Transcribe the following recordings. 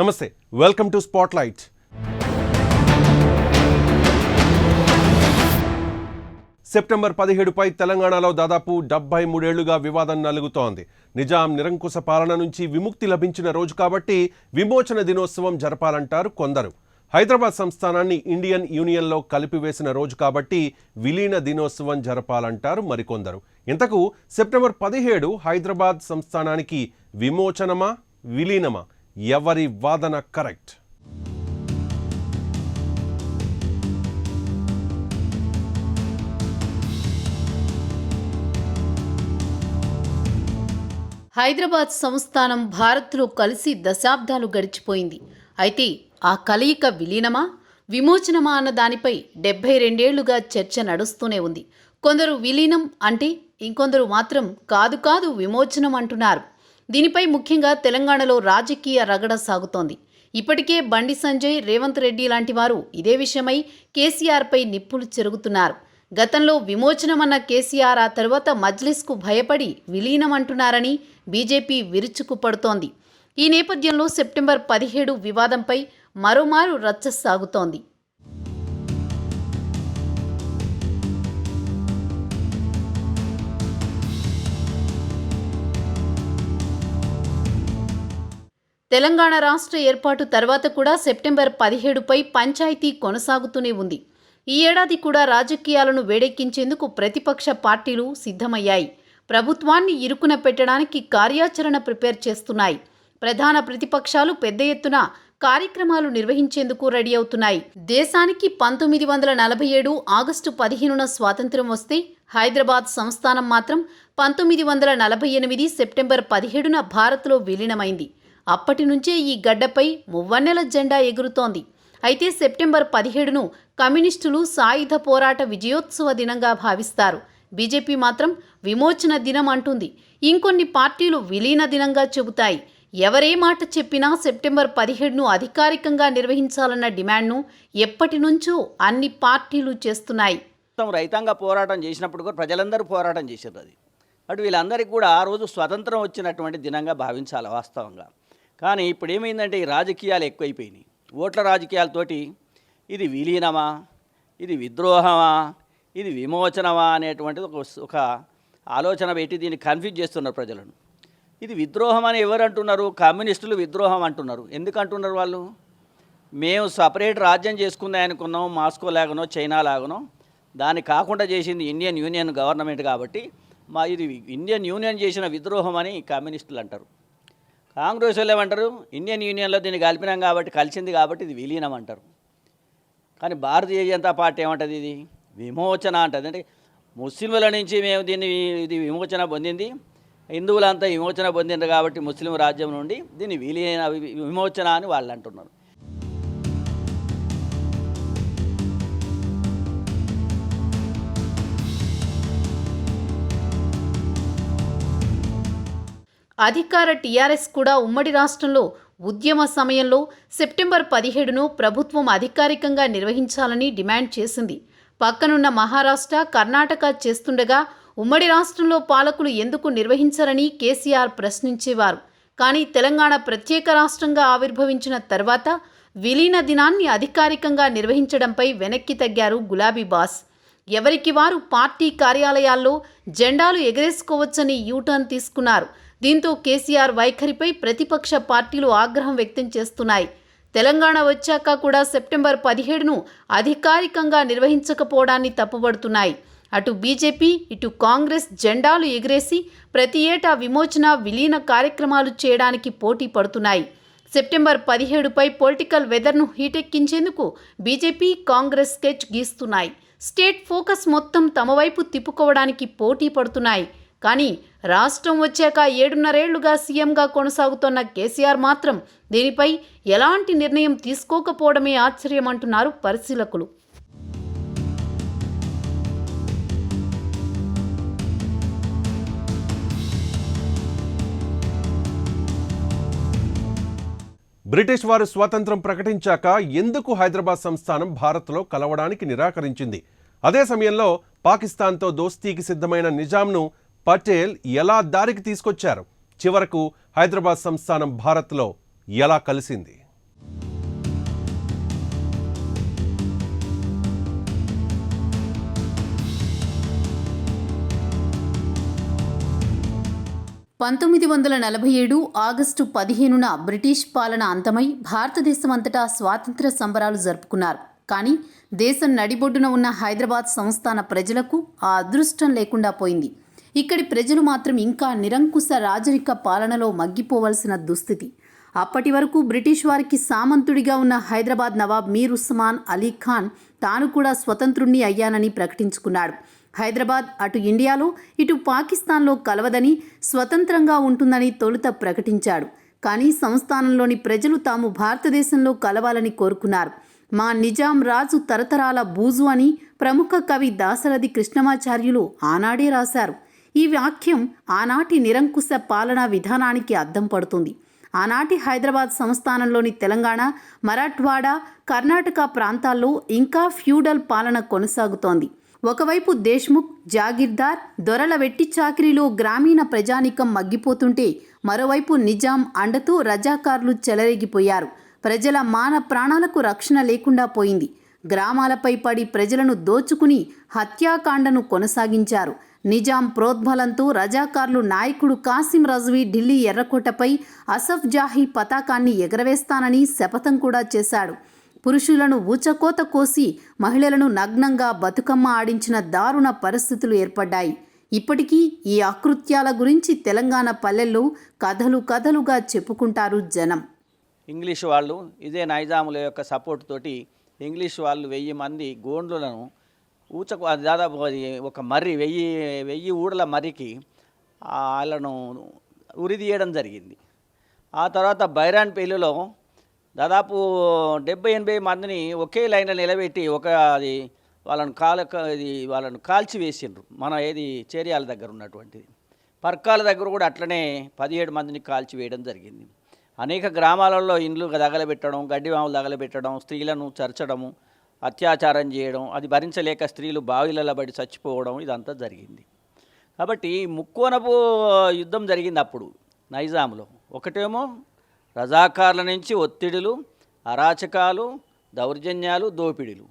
నమస్తే, welcome to spotlight. September 17పై తెలంగాణలో దాదాపు 73 ఏళ్లుగా వివాదం నలుగుతోంది. నిజాం నిరంకుశ పాలన నుంచి విముక్తి లభించిన రోజు కాబట్టి విమోచన దినోత్సవం జరపాలంటారు కొందరు. హైదరాబాద్ సంస్థానాన్ని ఇండియన్ యూనియన్లో కలిపివేసిన రోజు కాబట్టి విలీన దినోత్సవం జరపాలంటారు మరికొందరు. ఇంతకు సెప్టెంబర్ 17 హైదరాబాద్ సంస్థానానికి విమోచనమా విలీనమా? ఎవరి వాదన కరెక్ట్? హైదరాబాద్ సంస్థానం భారత్లో కలిసి దశాబ్దాలు గడిచిపోయింది. అయితే ఆ కలయిక విలీనమా విమోచనమా అన్న దానిపై 72 ఏళ్లుగా చర్చ నడుస్తూనే ఉంది. కొందరు విలీనం అంటే, ఇంకొందరు మాత్రం కాదు విమోచనం అంటున్నారు. దీనిపై ముఖ్యంగా తెలంగాణలో రాజకీయ రగడ సాగుతోంది. ఇప్పటికే బండి సంజయ్, రేవంత్ రెడ్డి లాంటి వారు ఇదే విషయమై కేసీఆర్పై నిప్పులు చెరుగుతున్నారు. గతంలో విమోచనమన్న కేసీఆర్ ఆ తర్వాత మజ్లిస్కు భయపడి విలీనం అంటున్నారని బీజేపీ విరుచుకుపడుతోంది. ఈ నేపథ్యంలో సెప్టెంబర్ 17 వివాదంపై మరోమారు రచ్చ సాగుతోంది. తెలంగాణ రాష్ట్ర ఏర్పాటు తర్వాత కూడా సెప్టెంబర్ 17పై పంచాయతీ కొనసాగుతూనే ఉంది. ఈ ఏడాది కూడా రాజకీయాలను వేడెక్కించేందుకు ప్రతిపక్ష పార్టీలు సిద్ధమయ్యాయి. ప్రభుత్వాన్ని ఇరుకున పెట్టడానికి కార్యాచరణ ప్రిపేర్ చేస్తున్నాయి. ప్రధాన ప్రతిపక్షాలు పెద్ద ఎత్తున కార్యక్రమాలు నిర్వహించేందుకు రెడీ అవుతున్నాయి. దేశానికి 1947 ఆగస్టు 15న స్వాతంత్ర్యం వస్తే హైదరాబాద్ సంస్థానం మాత్రం 1948 సెప్టెంబర్ 17న భారత్లో విలీనమైంది. అప్పటి నుంచే ఈ గడ్డపై మువ్వన్నెల జెండా ఎగురుతోంది. అయితే సెప్టెంబర్ 17ను కమ్యూనిస్టులు సాయుధ పోరాట విజయోత్సవ దినంగా భావిస్తారు. బీజేపీ మాత్రం విమోచన దినం అంటుంది. ఇంకొన్ని పార్టీలు విలీన దినంగా చెబుతాయి. ఎవరే మాట చెప్పినా సెప్టెంబర్ 17ను అధికారికంగా నిర్వహించాలన్న డిమాండ్ను ఎప్పటి నుంచో అన్ని పార్టీలు చేస్తున్నాయి. రైతాంగ పోరాటం చేసినప్పుడు కూడా ప్రజలందరూ పోరాటం చేశారు. అది అటు వీళ్ళందరికీ కూడా ఆ రోజు స్వతంత్రం వచ్చినటువంటి దినంగా భావించాలి వాస్తవంగా. కానీ ఇప్పుడు ఏమైందంటే ఈ రాజకీయాలు ఎక్కువైపోయినాయి. ఓట్ల రాజకీయాలతోటి ఇది విలీనమా, ఇది విద్రోహమా, ఇది విమోచనమా అనేటువంటిది ఒక ఆలోచన పెట్టి దీన్ని కన్ఫ్యూజ్ చేస్తున్నారు ప్రజలను. ఇది విద్రోహం అని ఎవరు అంటున్నారు? కమ్యూనిస్టులు విద్రోహం అంటున్నారు. ఎందుకు అంటున్నారు వాళ్ళు? మేము సపరేట్ రాజ్యం చేసుకుందాం అనుకున్నాం, మాస్కో లాగనో చైనా లాగనో. దాన్ని కాకుండా చేసింది ఇండియన్ యూనియన్ గవర్నమెంట్ కాబట్టి ఇది ఇండియన్ యూనియన్ చేసిన విద్రోహం అని కమ్యూనిస్టులు అంటారు. కాంగ్రెస్ వాళ్ళు ఏమంటారు? ఇండియన్ యూనియన్లో దీన్ని కలిపినాం కాబట్టి, కలిసింది కాబట్టి ఇది విలీనం అంటారు. కానీ భారతీయ జనతా పార్టీ ఏమంటుంది? ఇది విమోచన అంటుంది. అంటే ముస్లింల నుంచి మేము ఇది విమోచన పొందింది, హిందువులంతా విమోచన పొందిండ్రు కాబట్టి ముస్లిం రాజ్యం నుండి దీన్ని విమోచన అని వాళ్ళు అంటున్నారు. అధికార టీఆర్ఎస్ కూడా ఉమ్మడి రాష్ట్రంలో ఉద్యమ సమయంలో సెప్టెంబర్ 17ను ప్రభుత్వం అధికారికంగా నిర్వహించాలని డిమాండ్ చేసింది. పక్కనున్న మహారాష్ట్ర, కర్ణాటక చేస్తుండగా ఉమ్మడి రాష్ట్రంలో పాలకులు ఎందుకు నిర్వహించరని కేసీఆర్ ప్రశ్నించేవారు. కానీ తెలంగాణ ప్రత్యేక రాష్ట్రంగా ఆవిర్భవించిన తర్వాత విలీన దినాన్ని అధికారికంగా నిర్వహించడంపై వెనక్కి తగ్గారు గులాబీ బాస్. ఎవరికి వారు పార్టీ కార్యాలయాల్లో జెండాలు ఎగరేసుకోవచ్చని యూటర్న్ తీసుకున్నారు. దీంతో కేసీఆర్ వైఖరిపై ప్రతిపక్ష పార్టీలు ఆగ్రహం వ్యక్తం చేస్తున్నాయి. తెలంగాణ వచ్చాక కూడా సెప్టెంబర్ 17ను అధికారికంగా నిర్వహించకపోవడాన్ని తప్పుపడుతున్నాయి. అటు బీజేపీ, ఇటు కాంగ్రెస్ జెండాలు ఎగిరేసి ప్రతి ఏటా విమోచన, విలీన కార్యక్రమాలు చేయడానికి పోటీ పడుతున్నాయి. సెప్టెంబర్ 17పై పొలిటికల్ వెదర్ను హీటెక్కించేందుకు బీజేపీ, కాంగ్రెస్ స్కెచ్ గీస్తున్నాయి. స్టేట్ ఫోకస్ మొత్తం తమ వైపు తిప్పుకోవడానికి పోటీ పడుతున్నాయి. కానీ రాష్ట్రం వచ్చాక 7.5 ఏళ్లుగా సీఎంగా కొనసాగుతున్న కేసీఆర్ మాత్రం దీనిపై ఎలాంటి నిర్ణయం తీసుకోకపోవడమే ఆశ్చర్యమంటున్నారు పరిశీలకులు. బ్రిటిష్ వారు స్వాతంత్రం ప్రకటించాక ఎందుకు హైదరాబాద్ సంస్థానం భారత్లో కలవడానికి నిరాకరించింది? అదే సమయంలో పాకిస్తాన్తో దోస్తీకి సిద్ధమైన నిజాంను పటేల్ ఎలా దారికి తీసుకొచ్చారు? చివరకు హైదరాబాద్ సంస్థానం భారత్లో ఎలా కలిసింది? 1947 ఆగస్టు 15న బ్రిటిష్ పాలన అంతమై భారతదేశమంతటా స్వాతంత్ర్య సంబరాలు జరుపుకున్నారు. కానీ దేశం నడిబొడ్డున ఉన్న హైదరాబాద్ సంస్థాన ప్రజలకు ఆ అదృష్టం లేకుండా పోయింది. ఇక్కడి ప్రజలు మాత్రం ఇంకా నిరంకుశ రాజరిక పాలనలో మగ్గిపోవలసిన దుస్థితి. అప్పటి వరకు బ్రిటిష్ వారికి సామంతుడిగా ఉన్న హైదరాబాద్ నవాబ్ మీర్ ఉస్మాన్ అలీ ఖాన్ తాను కూడా స్వతంత్రుణ్ణి అయ్యానని ప్రకటించుకున్నాడు. హైదరాబాద్ అటు ఇండియాలో ఇటు పాకిస్తాన్లో కలవదని, స్వతంత్రంగా ఉంటుందని తొలుత ప్రకటించాడు. కానీ సంస్థానంలోని ప్రజలు తాము భారతదేశంలో కలవాలని కోరుకున్నారు. మా నిజాం రాజు తరతరాల బూజు అని ప్రముఖ కవి దాశరథి కృష్ణమాచార్యులు ఆనాడే రాశారు. ఈ వాక్యం ఆనాటి నిరంకుశ పాలనా విధానానికి అద్దం పడుతుంది. ఆనాటి హైదరాబాద్ సంస్థానంలోని తెలంగాణ, మరాఠ్వాడా, కర్ణాటక ప్రాంతాల్లో ఇంకా ఫ్యూడల్ పాలన కొనసాగుతోంది. ఒకవైపు దేశ్ముఖ్, జాగీర్దార్, దొరల వెట్టి చాకిరీలో గ్రామీణ ప్రజానీకం మగ్గిపోతుంటే మరోవైపు నిజాం అండతో రజాకార్లు చెలరేగిపోయారు. ప్రజల మాన ప్రాణాలకు రక్షణ లేకుండా పోయింది. గ్రామాలపై పడి ప్రజలను దోచుకుని హత్యాకాండను కొనసాగించారు. నిజాం ప్రోద్బలంతో రజాకార్లు నాయకుడు కాసిం రజ్వీ ఢిల్లీ ఎర్రకోటపై అసఫ్ జాహీ పతాకాన్ని ఎగరవేస్తానని శపథం కూడా చేశాడు. పురుషులను ఊచకోత కోసి మహిళలను నగ్నంగా బతుకమ్మ ఆడించిన దారుణ పరిస్థితులు ఏర్పడ్డాయి. ఇప్పటికీ ఈ అకృత్యాల గురించి తెలంగాణ పల్లెల్లో కథలు కథలుగా చెప్పుకుంటారు జనం. ఇంగ్లీష్ వాళ్ళు ఇదే నైజాముల యొక్క సపోర్ట్ తోటి ఇంగ్లీష్ వాళ్ళు 1000 మంది గోండ్లను దాదాపు ఒక మర్రి 1000 ఊడల మర్రికి వాళ్ళను ఉరిదీయడం జరిగింది. ఆ తర్వాత బైరాన్పల్లిలో దాదాపు 70-80 మందిని ఒకే లైన్లో నిలబెట్టి వాళ్ళను కాల్చివేసిండ్రు. మన చేరియాల దగ్గర ఉన్నటువంటిది పర్కాల దగ్గర కూడా అట్లనే 17 మందిని కాల్చివేయడం జరిగింది. అనేక గ్రామాలలో ఇండ్లు తగలబెట్టడం, గడ్డివాములు తగలబెట్టడం, స్త్రీలను చర్చడము, అత్యాచారం చేయడం, అది భరించలేక స్త్రీలు బావిలలో పడి చచ్చిపోవడం ఇదంతా జరిగింది. కాబట్టి ముక్కోనపు యుద్ధం జరిగింది అప్పుడు నైజాంలో. ఒకటేమో రజాకార్ల నుంచి ఒత్తిడులు, అరాచకాలు, దౌర్జన్యాలు, దోపిడీలు.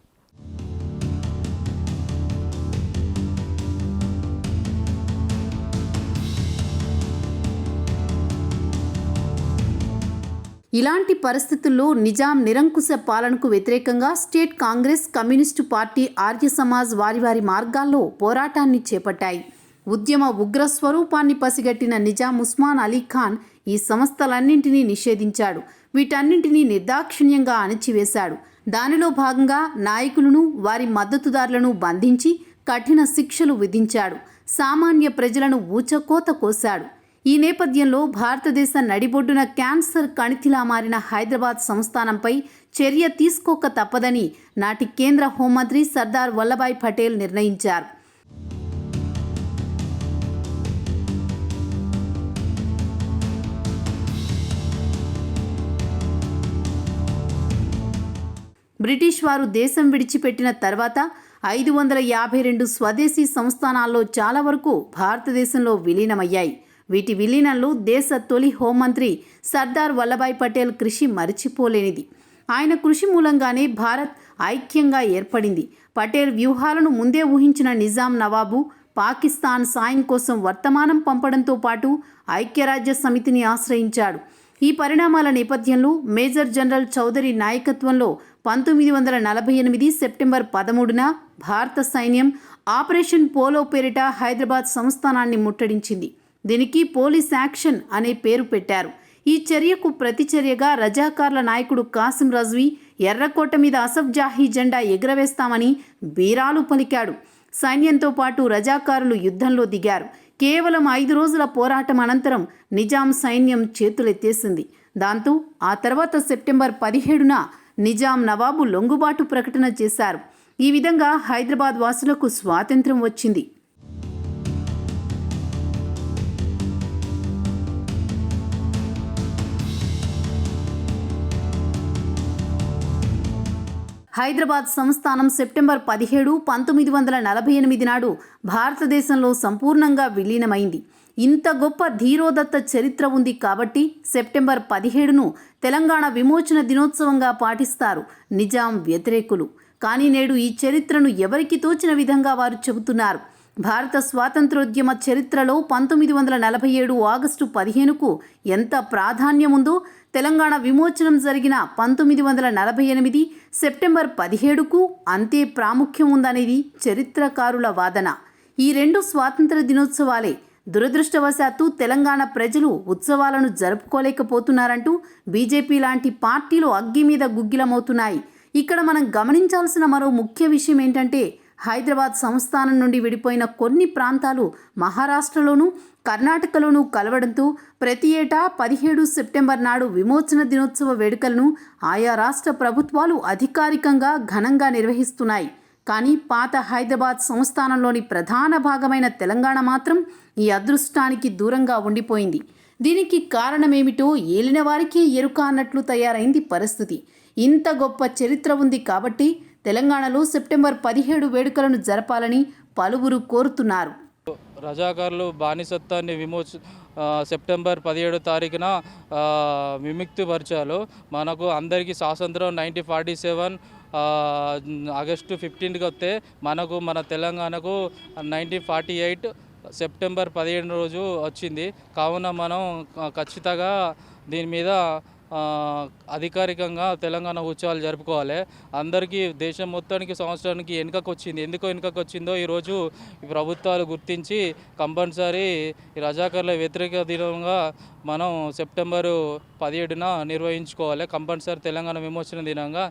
ఇలాంటి పరిస్థితుల్లో నిజాం నిరంకుశ పాలనకు వ్యతిరేకంగా state Congress, communist party, Arya Samaj వారి మార్గాల్లో పోరాటాన్ని చేపట్టాయి. ఉద్యమ ఉగ్ర స్వరూపాన్ని పసిగట్టిన నిజాం ఉస్మాన్ అలీ ఖాన్ ఈ సంస్థలన్నింటినీ నిషేధించాడు. వీటన్నింటినీ నిర్దాక్షిణ్యంగా అణిచివేశాడు. దానిలో భాగంగా నాయకులను, వారి మద్దతుదారులను బంధించి కఠిన శిక్షలు విధించాడు. సామాన్య ప్రజలను ఊచకోత కోశాడు. ఈ నేపథ్యంలో భారతదేశ నడిబొడ్డున క్యాన్సర్ కణితిలా మారిన హైదరాబాద్ సంస్థానంపై చర్య తీసుకోక తప్పదని నాటి కేంద్ర హోంమంత్రి సర్దార్ వల్లభాయ్ పటేల్ నిర్ణయించారు. బ్రిటిష్ వారు దేశం విడిచిపెట్టిన తర్వాత 552 స్వదేశీ సంస్థానాల్లో చాలా వరకు భారతదేశంలో విలీనమయ్యాయి. వీటి విలీనంలో దేశ తొలి హోంమంత్రి సర్దార్ వల్లభాయ్ పటేల్ కృషి మరిచిపోలేనిది. ఆయన కృషి మూలంగానే భారత్ ఐక్యంగా ఏర్పడింది. పటేల్ వ్యూహాలను ముందే ఊహించిన నిజాం నవాబు పాకిస్తాన్ సాయం కోసం వర్తమానం పంపడంతో పాటు ఐక్యరాజ్య సమితిని ఆశ్రయించాడు. ఈ పరిణామాల నేపథ్యంలో మేజర్ జనరల్ చౌదరి నాయకత్వంలో 1948 సెప్టెంబర్ 13న భారత సైన్యం ఆపరేషన్ పోలో పేరిట హైదరాబాద్ సంస్థానాన్ని ముట్టడించింది. దీనికి పోలీస్ యాక్షన్ అనే పేరు పెట్టారు. ఈ చర్యకు ప్రతిచర్యగా రజాకార్ల నాయకుడు కాసిం రజ్వీ ఎర్రకోట మీద అసఫ్ జాహీ జెండా ఎగురవేస్తామని బీరాలు పలికాడు. సైన్యంతో పాటు రజాకారులు యుద్ధంలో దిగారు. కేవలం 5 రోజుల పోరాటం అనంతరం నిజాం సైన్యం చేతులెత్తేసింది. దాంతో ఆ తర్వాత సెప్టెంబర్ 17న నిజాం నవాబు లొంగుబాటు ప్రకటన చేశారు. ఈ విధంగా హైదరాబాద్ వాసులకు స్వాతంత్ర్యం వచ్చింది. హైదరాబాద్ సంస్థానం సెప్టెంబర్ 17, 1948 నాడు భారతదేశంలో సంపూర్ణంగా విలీనమైంది. ఇంత గొప్ప ధీరోదత్త చరిత్ర ఉంది కాబట్టి సెప్టెంబర్ 17ను తెలంగాణ విమోచన దినోత్సవంగా పాటిస్తారు నిజాం వ్యతిరేకులు. కానీ నేడు ఈ చరిత్రను ఎవరికి తోచిన విధంగా వారు చెబుతున్నారు. భారత స్వాతంత్రోద్యమ చరిత్రలో 1947 ఆగస్టు 15కు ఎంత ప్రాధాన్యం ఉందో తెలంగాణ విమోచనం జరిగిన 1948 సెప్టెంబర్ 17కు అంతే ప్రాముఖ్యం ఉందనేది చరిత్రకారుల వాదన. ఈ రెండు స్వాతంత్ర దినోత్సవాలే దురదృష్టవశాత్తు తెలంగాణ ప్రజలు ఉత్సవాలను జరుపుకోలేకపోతున్నారంటూ బీజేపీ లాంటి పార్టీలు అగ్గి మీద గుగ్గిలమవుతున్నాయి. ఇక్కడ మనం గమనించాల్సిన మరో ముఖ్య విషయం ఏంటంటే హైదరాబాద్ సంస్థానం నుండి విడిపోయిన కొన్ని ప్రాంతాలు మహారాష్ట్రలోనూ కర్ణాటకలోనూ కలవడంతో ప్రతి ఏటా 17 సెప్టెంబర్ నాడు విమోచన దినోత్సవ వేడుకలను ఆయా రాష్ట్ర ప్రభుత్వాలు అధికారికంగా ఘనంగా నిర్వహిస్తున్నాయి. కానీ పాత హైదరాబాద్ సంస్థానంలోని ప్రధాన భాగమైన తెలంగాణ మాత్రం ఈ అదృష్టానికి దూరంగా ఉండిపోయింది. దీనికి కారణమేమిటో ఏలిన వారికే ఎరుక అన్నట్లు తయారైంది పరిస్థితి. ఇంత గొప్ప చరిత్ర ఉంది కాబట్టి తెలంగాణలో సెప్టెంబర్ 17 వేడుకలను జరపాలని పలువురు కోరుతున్నారు. రజాకారులు బానిసత్వాన్ని సెప్టెంబర్ 17 తారీఖున విముక్తిపరిచారు. మనకు అందరికీ స్వాతంత్రం 1947 ఆగస్టు 15కి వస్తే మన తెలంగాణకు 1948 సెప్టెంబర్ 17 రోజు వచ్చింది. కావున మనం ఖచ్చితంగా దీని మీద అధికారికంగా తెలంగాణ ఉత్సవాలు జరుపుకోవాలి. అందరికీ దేశం మొత్తానికి సంవత్సరానికి వెనుకకు వచ్చింది. ఎందుకు వెనుకకు వచ్చిందో ఈరోజు ఈ ప్రభుత్వాలు గుర్తించి కంపల్సరీ ఈ రజాకారుల వ్యతిరేక దినంగా మనం సెప్టెంబరు 17న నిర్వహించుకోవాలి. కంపల్సరీ తెలంగాణ విమోచన దినంగా.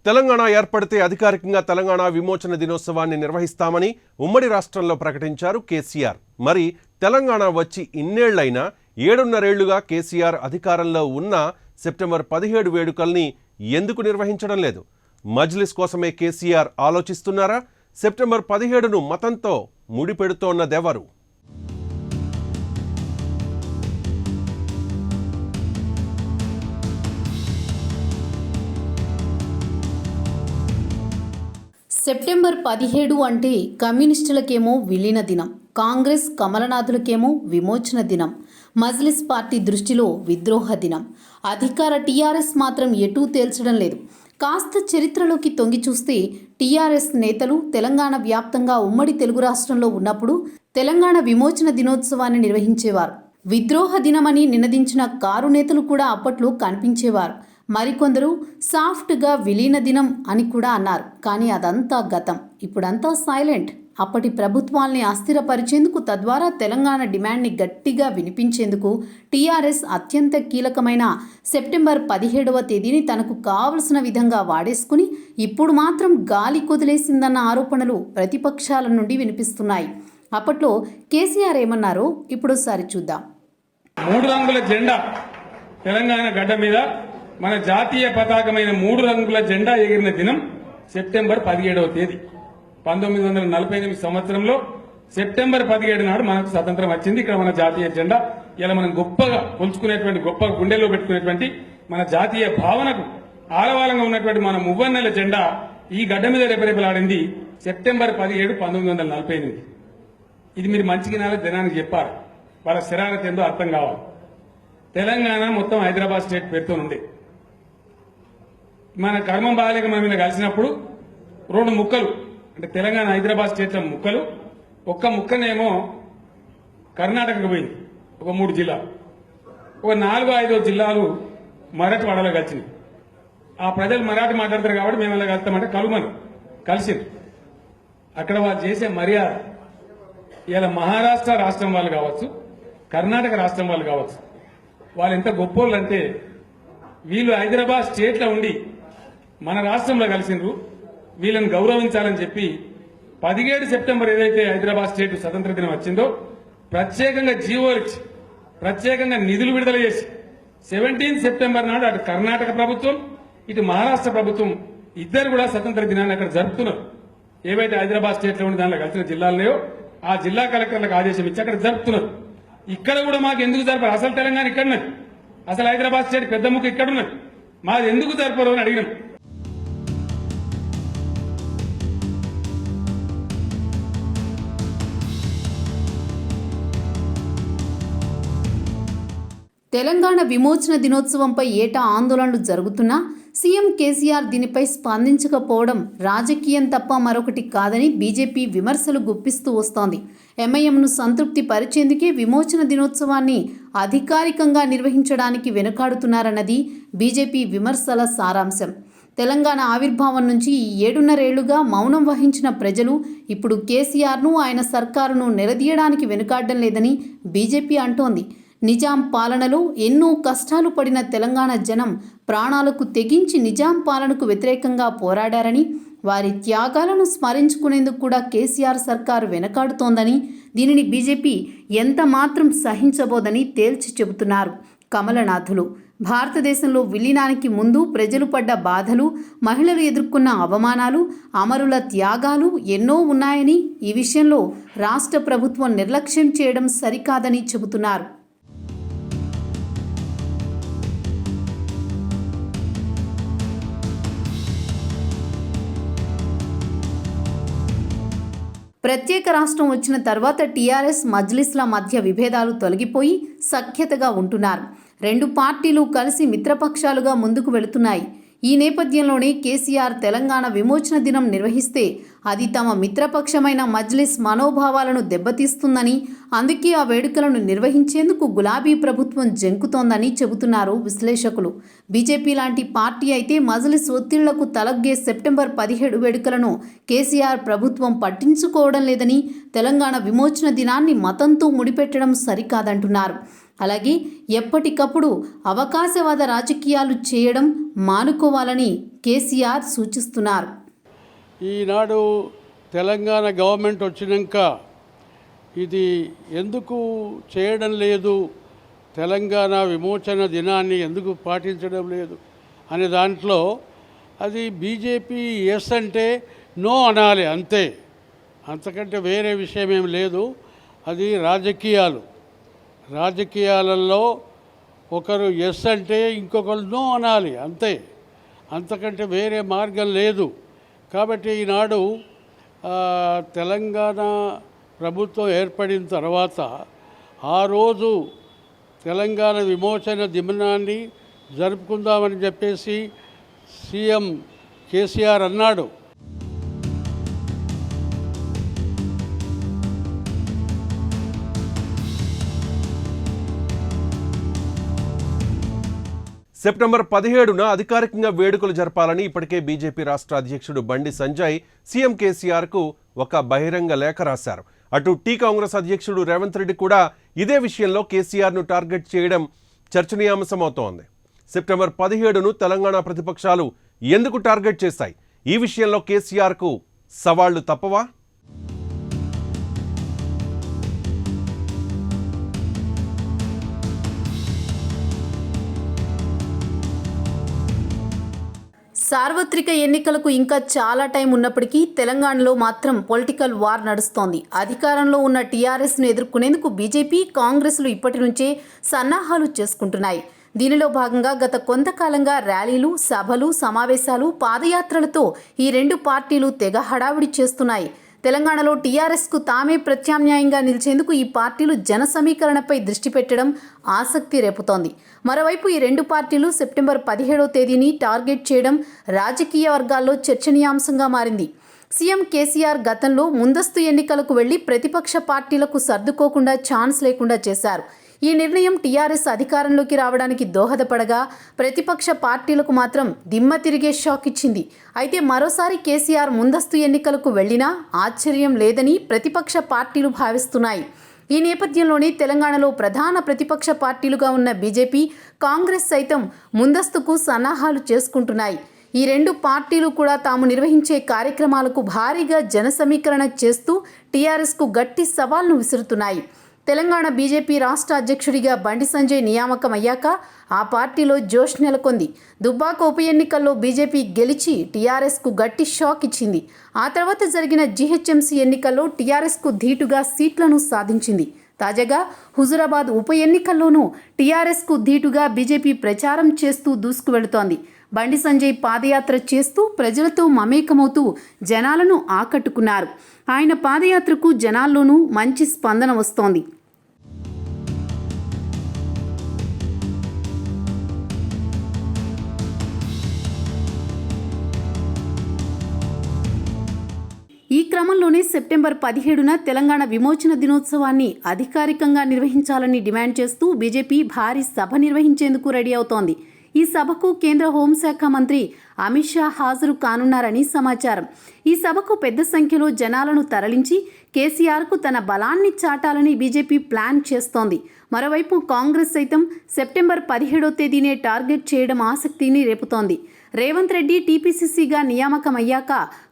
తెలంగాణ ఏర్పడితే అధికారికంగా తెలంగాణ విమోచన దినోత్సవాన్ని నిర్వహిస్తామని ఉమ్మడి రాష్ట్రంలో ప్రకటించారు కేసీఆర్. మరి తెలంగాణ వచ్చి ఇన్నేళ్లైనా 7.5 ఏళ్లుగా కేసీఆర్ అధికారంలో ఉన్న సెప్టెంబర్ 17 వేడుకల్ని ఎందుకు నిర్వహించడం లేదు? మజ్లిస్ కోసమే కేసీఆర్ ఆలోచిస్తున్నారా? సెప్టెంబర్ 17ను మతంతో ముడిపెడుతోన్నదెవరు? సెప్టెంబర్ 17 అంటే కమ్యూనిస్టులకేమో విలీన దినం, కాంగ్రెస్ కమలనాథులకేమో విమోచన దినం, మజ్లిస్ పార్టీ దృష్టిలో విద్రోహ దినం. అధికార టీఆర్ఎస్ మాత్రం ఎటూ తేల్చడం లేదు. కాస్త చరిత్రలోకి తొంగి చూస్తే టీఆర్ఎస్ నేతలు తెలంగాణ వ్యాప్తంగా ఉమ్మడి తెలుగు రాష్ట్రంలో ఉన్నప్పుడు తెలంగాణ విమోచన దినోత్సవాన్ని నిర్వహించేవారు. విద్రోహ దినమని నినదించిన కారు నేతలు కూడా అప్పట్లో కనిపించేవారు. మరికొందరు సాఫ్ట్గా విలీన దినం అని కూడా అన్నారు. కానీ అదంతా గతం. ఇప్పుడంతా సైలెంట్. అప్పటి ప్రభుత్వాల్ని అస్థిరపరిచేందుకు, తద్వారా తెలంగాణ డిమాండ్ని గట్టిగా వినిపించేందుకు టీఆర్ఎస్ అత్యంత కీలకమైన సెప్టెంబర్ 17వ తేదీని తనకు కావలసిన విధంగా వాడేసుకుని ఇప్పుడు మాత్రం గాలి కొదిలేసిందన్న ఆరోపణలు ప్రతిపక్షాల నుండి వినిపిస్తున్నాయి. అప్పట్లో కేసీఆర్ ఏమన్నారో ఇప్పుడోసారి చూద్దాం. 3 రంగుల జెండా తెలంగాణ గడ్డ మీద మన జాతీయ పతాకమైన 3 రంగుల జెండా ఎగిరిన దినం సెప్టెంబర్ 17వ తేదీ. 1948 సంవత్సరంలో సెప్టెంబర్ 17 నాడు మనకు స్వతంత్రం వచ్చింది. ఇక్కడ మన జాతీయ జెండా ఇలా మనం గొప్పగా కొలుచుకునేటువంటి, గొప్ప గుండెలో పెట్టుకునేటువంటి మన జాతీయ భావనకు ఆలవాలంగా ఉన్నటువంటి మన మువ్వన్నెల జెండా ఈ గడ్డ మీద రెపరెపలాడింది సెప్టెంబర్ 17, 1948. ఇది మీరు మంచిగా జనానికి చెప్పారు. వాళ్ళ శరారత ఏందో అర్థం కావాలి. తెలంగాణ మొత్తం హైదరాబాద్ స్టేట్ పేరుతో ఉంది. మన కర్మం బాగాలేక మనం ఇలా కలిసినప్పుడు 2 ముక్కలు, అంటే తెలంగాణ హైదరాబాద్ స్టేట్ల ముక్కలు, ఒక్క ముక్కనేమో కర్ణాటకకు పోయింది. ఒక 3 జిల్లాలు, ఒక 4-5 జిల్లాలు మరాఠవాడలో కలిసినాయి. ఆ ప్రజలు మరాఠీ మాట్లాడతారు కాబట్టి మేము ఎలా కలుస్తామంటే కలుమని కలిసింది. అక్కడ వాళ్ళు చేసే మర్యాద ఇలా మహారాష్ట్ర రాష్ట్రం వాళ్ళు కావచ్చు, కర్ణాటక రాష్ట్రం వాళ్ళు కావచ్చు, వాళ్ళు ఎంత గొప్పోళ్ళు అంటే వీళ్ళు హైదరాబాద్ స్టేట్లో ఉండి మన రాష్ట్రంలో కలిసిండ్రు. వీళ్ళని గౌరవించాలని చెప్పి 17 సెప్టెంబర్ ఏదైతే హైదరాబాద్ స్టేట్ స్వతంత్ర దినం వచ్చిందో ప్రత్యేకంగా జీవోలు ఇచ్చి, ప్రత్యేకంగా నిధులు విడుదల చేసి 17 సెప్టెంబర్ నాడు అటు కర్ణాటక ప్రభుత్వం, ఇటు మహారాష్ట్ర ప్రభుత్వం ఇద్దరు కూడా స్వతంత్ర దినాన్ని అక్కడ జరుపుతున్నారు. ఏవైతే హైదరాబాద్ స్టేట్లో ఉండి దానిలో కలిసిన జిల్లాలనేయో ఆ జిల్లా కలెక్టర్లకు ఆదేశం ఇచ్చి అక్కడ జరుపుతున్నారు. ఇక్కడ కూడా మాకు ఎందుకు జరపరు? అసలు తెలంగాణ ఇక్కడ ఉన్నది, అసలు హైదరాబాద్ స్టేట్ పెద్ద ముక్క ఇక్కడ ఉన్నది, మాది ఎందుకు జరపరు అని అడిగినాం. తెలంగాణ విమోచన దినోత్సవంపై ఏటా ఆందోళనలు జరుగుతున్నా సీఎం కేసీఆర్ దీనిపై స్పందించకపోవడం రాజకీయం తప్ప మరొకటి కాదని బీజేపీ విమర్శలు గుప్పిస్తూ వస్తోంది. ఎంఐఎంను సంతృప్తి పరిచేందుకే విమోచన దినోత్సవాన్ని అధికారికంగా నిర్వహించడానికి వెనుకాడుతున్నారన్నది బీజేపీ విమర్శల సారాంశం. తెలంగాణ ఆవిర్భావం నుంచి 7.5 ఏళ్లుగా మౌనం వహించిన ప్రజలు ఇప్పుడు కేసీఆర్ను ఆయన సర్కారును నిలదీయడానికి వెనుకాడడం లేదని బీజేపీ అంటోంది. నిజాం పాలనలో ఎన్నో కష్టాలు పడిన తెలంగాణ జనం ప్రాణాలకు తెగించి నిజాం పాలనకు వ్యతిరేకంగా పోరాడారని, వారి త్యాగాలను స్మరించుకునేందుకు కూడా కేసీఆర్ సర్కారు వెనకాడుతోందని, దీనిని బీజేపీ ఎంత మాత్రం సహించబోదని తేల్చి చెబుతున్నారు కమలనాథులు. భారతదేశంలో విలీనానికి ముందు ప్రజలు పడ్డ బాధలు, మహిళలు ఎదుర్కొన్న అవమానాలు, అమరుల త్యాగాలు ఎన్నో ఉన్నాయని, ఈ విషయంలో రాష్ట్ర ప్రభుత్వం నిర్లక్ష్యం చేయడం సరికాదని చెబుతున్నారు. ప్రత్యేక రాష్ట్రం వచ్చిన తర్వాత టీఆర్ఎస్ మజ్లిస్ల మధ్య విభేదాలు తొలగిపోయి సఖ్యతగా ఉంటున్నారు. 2 పార్టీలు కలిసి మిత్రపక్షాలుగా ముందుకు వెళుతున్నాయి. ఈ నేపథ్యంలోనే కేసీఆర్ తెలంగాణ విమోచన దినం నిర్వహిస్తే అది తమ మిత్రపక్షమైన మజ్లిస్ మనోభావాలను దెబ్బతీస్తుందని, అందుకే ఆ వేడుకలను నిర్వహించేందుకు గులాబీ ప్రభుత్వం జంకుతోందని చెబుతున్నారు విశ్లేషకులు. బీజేపీ లాంటి పార్టీ అయితే మజ్లిస్ ఒత్తిళ్లకు తలగ్గే సెప్టెంబర్ 17 వేడుకలను కేసీఆర్ ప్రభుత్వం పట్టించుకోవడం లేదని, తెలంగాణ విమోచన దినాన్ని మతంతో ముడిపెట్టడం సరికాదంటున్నారు. అలాగే ఎప్పటికప్పుడు అవకాశవాద రాజకీయాలు చేయడం మానుకోవాలని కేసీఆర్ సూచిస్తున్నారు. ఈనాడు తెలంగాణ గవర్నమెంట్ వచ్చినాక ఇది ఎందుకు చేయడం లేదు, తెలంగాణ విమోచన దినాన్ని ఎందుకు పాటించడం లేదు అనే దాంట్లో అది బీజేపీ ఎస్ అంటే నో అనాలి అంతే, అంతకంటే వేరే విషయం ఏం లేదు. అది రాజకీయాలలో ఒకరు ఎస్ అంటే ఇంకొకరు నో అనాలి అంతే, అంతకంటే వేరే మార్గం లేదు. కాబట్టి ఈనాడు తెలంగాణ ప్రభుత్వం ఏర్పడిన తర్వాత ఆ రోజు తెలంగాణ విమోచన దినాన్ని జరుపుకుందామని చెప్పేసి సీఎం కేసీఆర్ అన్నాడు. సెప్టెంబర్ 17న అధికారికంగా వేడుకలు జరపాలని ఇప్పటికే బీజేపీ రాష్ట్ర అధ్యక్షుడు బండి సంజయ్ సీఎం కేసీఆర్కు ఒక బహిరంగ లేఖ రాశారు. అటు టీ కాంగ్రెస్ అధ్యక్షుడు రేవంత్ రెడ్డి కూడా ఇదే విషయంలో కేసీఆర్ను టార్గెట్ చేయడం చర్చనీయాంశమవుతోంది. సెప్టెంబర్ 17ను తెలంగాణ ప్రతిపక్షాలు ఎందుకు టార్గెట్ చేశాయి? ఈ విషయంలో కేసీఆర్కు సవాళ్లు తప్పవా? సార్వత్రిక ఎన్నికలకు ఇంకా చాలా టైం ఉన్నప్పటికీ తెలంగాణలో మాత్రం పొలిటికల్ వార్ నడుస్తోంది. అధికారంలో ఉన్న టీఆర్ఎస్ను ఎదుర్కొనేందుకు బీజేపీ, కాంగ్రెస్లు ఇప్పటి నుంచే సన్నాహాలు చేసుకుంటున్నాయి. దీనిలో భాగంగా గత కొంతకాలంగా ర్యాలీలు, సభలు, సమావేశాలు, పాదయాత్రలతో ఈ 2 పార్టీలు తెగ హడావిడి చేస్తున్నాయి. తెలంగాణలో టీఆర్ఎస్కు తామే ప్రత్యామ్నాయంగా నిలిచేందుకు ఈ పార్టీలు జన సమీకరణపై దృష్టి పెట్టడం ఆసక్తి రేపుతోంది. మరోవైపు ఈ 2 పార్టీలు సెప్టెంబర్ 17వ తేదీని టార్గెట్ చేయడం రాజకీయ వర్గాల్లో చర్చనీయాంశంగా మారింది. సీఎం కేసీఆర్ గతంలో ముందస్తు ఎన్నికలకు వెళ్లి ప్రతిపక్ష పార్టీలకు సర్దుకోకుండా ఛాన్స్ లేకుండా చేశారు. ఈ నిర్ణయం టీఆర్ఎస్ అధికారంలోకి రావడానికి దోహదపడగా ప్రతిపక్ష పార్టీలకు మాత్రం దిమ్మ తిరిగే షాక్ ఇచ్చింది. అయితే మరోసారి కేసీఆర్ ముందస్తు ఎన్నికలకు వెళ్లినా ఆశ్చర్యం లేదని ప్రతిపక్ష పార్టీలు భావిస్తున్నాయి. ఈ నేపథ్యంలోనే తెలంగాణలో ప్రధాన ప్రతిపక్ష పార్టీలుగా ఉన్న బీజేపీ, కాంగ్రెస్ సైతం ముందస్తుకు సన్నాహాలు చేసుకుంటున్నాయి. ఈ 2 పార్టీలు కూడా తాము నిర్వహించే కార్యక్రమాలకు భారీగా జన సమీకరణ చేస్తూ టీఆర్ఎస్కు గట్టి సవాల్ను విసురుతున్నాయి. తెలంగాణ బీజేపీ రాష్ట్ర అధ్యక్షుడిగా బండి సంజయ్ నియామకం అయ్యాక ఆ పార్టీలో జోష్ నెలకొంది. దుబ్బాక ఉప ఎన్నికల్లో బీజేపీ గెలిచి టీఆర్ఎస్కు గట్టి షాక్ ఇచ్చింది. ఆ తర్వాత జరిగిన జీహెచ్ఎంసీ ఎన్నికల్లో టీఆర్ఎస్కు ధీటుగా సీట్లను సాధించింది. తాజాగా హుజురాబాద్ ఉప ఎన్నికల్లోనూ టీఆర్ఎస్కు ధీటుగా బీజేపీ ప్రచారం చేస్తూ దూసుకువెళుతోంది. బండి సంజయ్ పాదయాత్ర చేస్తూ ప్రజలతో మమేకమవుతూ జనాలను ఆకట్టుకున్నారు. ఆయన పాదయాత్రకు జనాల్లోనూ మంచి స్పందన వస్తోంది. క్రమంలోనే సెప్టెంబర్ 17న తెలంగాణ విమోచన దినోత్సవాన్ని అధికారికంగా నిర్వహించాలని డిమాండ్ చేస్తూ బీజేపీ భారీ సభ నిర్వహించేందుకు రెడీ అవుతోంది. ఈ సభకు కేంద్ర హోంశాఖ మంత్రి అమిత్ షా హాజరు కానున్నారని సమాచారం. ఈ సభకు పెద్ద సంఖ్యలో జనాలను తరలించి కేసీఆర్కు తన బలాన్ని చాటాలని బీజేపీ ప్లాన్ చేస్తోంది. మరోవైపు కాంగ్రెస్ సైతం సెప్టెంబర్ 17వ తేదీనే టార్గెట్ చేయడం ఆసక్తిని రేపుతోంది. రేవంత్ రెడ్డి టీపీసీసీగా నియామకమయ్యాక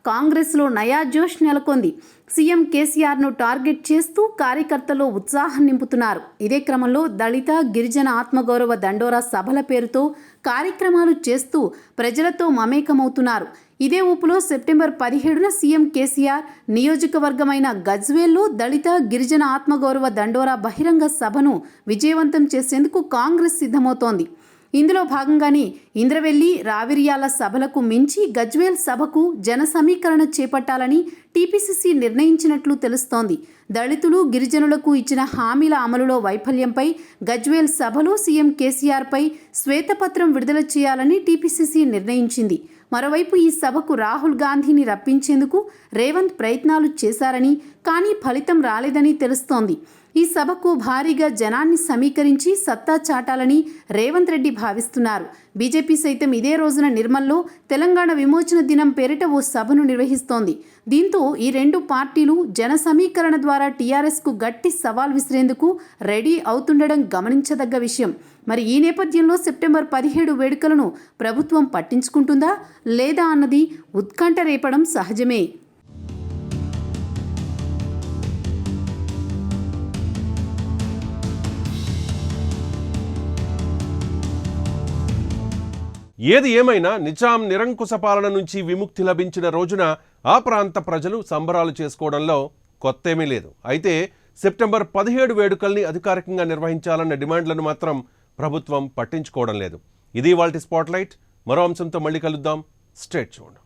కాంగ్రెస్లో నయా జోష్ నెలకొంది. సీఎం కేసీఆర్ను టార్గెట్ చేస్తూ కార్యకర్తల్లో ఉత్సాహం నింపుతున్నారు. ఇదే క్రమంలో దళిత గిరిజన ఆత్మగౌరవ దండోరా సభల పేరుతో కార్యక్రమాలు చేస్తూ ప్రజలతో మమేకమవుతున్నారు. ఇదే ఊపులో సెప్టెంబర్ 17న సీఎం కేసీఆర్ నియోజకవర్గమైన గజ్వేల్లో దళిత గిరిజన ఆత్మగౌరవ దండోరా బహిరంగ సభను విజయవంతం చేసేందుకు కాంగ్రెస్ సిద్ధమవుతోంది. ఇందులో భాగంగానే ఇంద్రవెల్లి రావిర్యాల సభలకు మించి గజ్వేల్ సభకు జన సమీకరణ చేపట్టాలని టీపీసీసీ నిర్ణయించినట్లు తెలుస్తోంది. దళితులు గిరిజనులకు ఇచ్చిన హామీల అమలులో వైఫల్యంపై గజ్వేల్ సభలో సీఎం కేసీఆర్పై శ్వేతపత్రం విడుదల చేయాలని టీపీసీసీ నిర్ణయించింది. మరోవైపు ఈ సభకు రాహుల్ గాంధీని రప్పించేందుకు రేవంత్ ప్రయత్నాలు చేశారని, కానీ ఫలితం రాలేదని తెలుస్తోంది. ఈ సభకు భారీగా జనాన్ని సమీకరించి సత్తా చాటాలని రేవంత్ రెడ్డి భావిస్తున్నారు. బీజేపీ సైతం ఇదే రోజున నిర్మల్లో తెలంగాణ విమోచన దినం పేరిట ఓ సభను నిర్వహిస్తోంది. దీంతో ఈ రెండు పార్టీలు జన సమీకరణ ద్వారా టీఆర్ఎస్కు గట్టి సవాల్ విసిరేందుకు రెడీ అవుతుండడం గమనించదగ్గ విషయం. మరి ఈ నేపథ్యంలో సెప్టెంబర్ 17 వేడుకలను ప్రభుత్వం పట్టించుకుంటుందా లేదా అన్నది ఉత్కంఠ రేపడం సహజమే. ఏది ఏమైనా నిజాం నిరంకుశ పాలన నుంచి విముక్తి లభించిన రోజున ఆ ప్రాంత ప్రజలు సంబరాలు చేసుకోవడంలో కొత్తేమీ లేదు. అయితే సెప్టెంబర్ 17 వేడుకల్ని అధికారికంగా నిర్వహించాలన్న డిమాండ్లను మాత్రం ప్రభుత్వం పట్టించుకోవడం లేదు. ఇది ఇవాల్టి స్పాట్లైట్. మరో అంశంతో మళ్ళీ కలుద్దాం. Stay tuned.